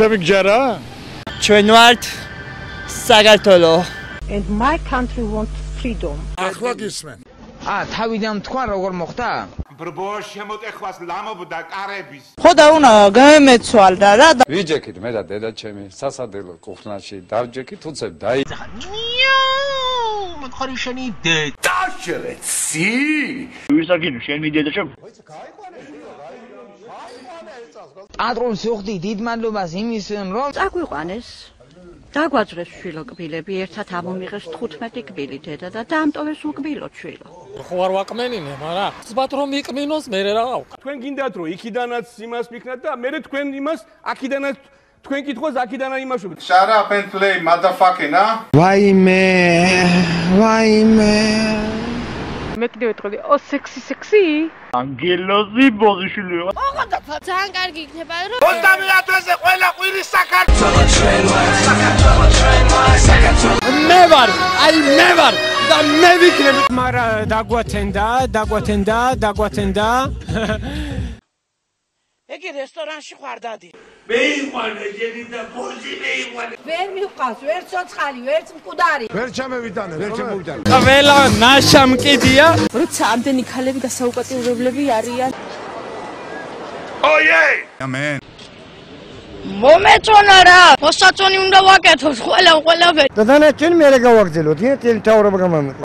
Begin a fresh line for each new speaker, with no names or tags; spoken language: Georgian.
ჩემი გჯერა?
ჩვენ ვართ საქართველო.
And my country wants freedom.
ახლა გისმენ.
თავიდან თქვა როგორ მოხდა?
ბრბოშ შემოტეხვას ლამობდა კარების.
ხო და უნდა გამეცვალდა რა.
ვიჯექით მე და დედა ჩემი სასადილო კუხნაში დავჯექით უცებ დაი.
მოხარი შენი დედა შევეცი.
ვისაკინო შენი დედა ჩემ?
ანდრონს ვხდი დიდ მადლობას იმის რომ
წაგვიყვანეს. დაგვაძრეს შვილო კბილები, ერთად ამომიღეს 15 კბილი დედა და დაამტოვეს უკბილო შვილო.
ხო არ ვაკმენინე, მაგრამ ცბათ რომ იყმინოს მე რა გავხ.
თქვენ გინდათ რომ იქიდანაც იმას მიქნათ და მე თქვენ იმას აქიდანაც თქვენ კითხოს აქიდანა იმაშობთ.
Shut up and play motherfucking,
ვაიმე.
მე კიდევ ვიტყვი, ო სექსი.
ანგელოზი ბოზიშვილი.
ძალიან კარგი იქნება რომ
20-ზე ყველა ყვირის საქართველოს
მე ვარ და მე ვიქნები.
მარა დაგვათენდა.
ეგი რესტორანში ხარ დადი.
მეიყვანე ჯერი და ბოძი მეიყვანე.
ვერ მივყავს, ვერ ცოცხალი, ვერ მკვდარი.
ვერ ჩამევიტანე, ვერ ჩამოვიტანე.
ყველა ნაშამკიდია.
როცა ამდენი ქალები და საუკეთებლები არიან.
ოიე!
ამენ.
მომეწონა რა. მოსაწონი უნდა ვაკეთოს ყველაფერი.
და დანარჩენი მე რა გავაგზავნოთ? იეთ თეორია გამამიყო.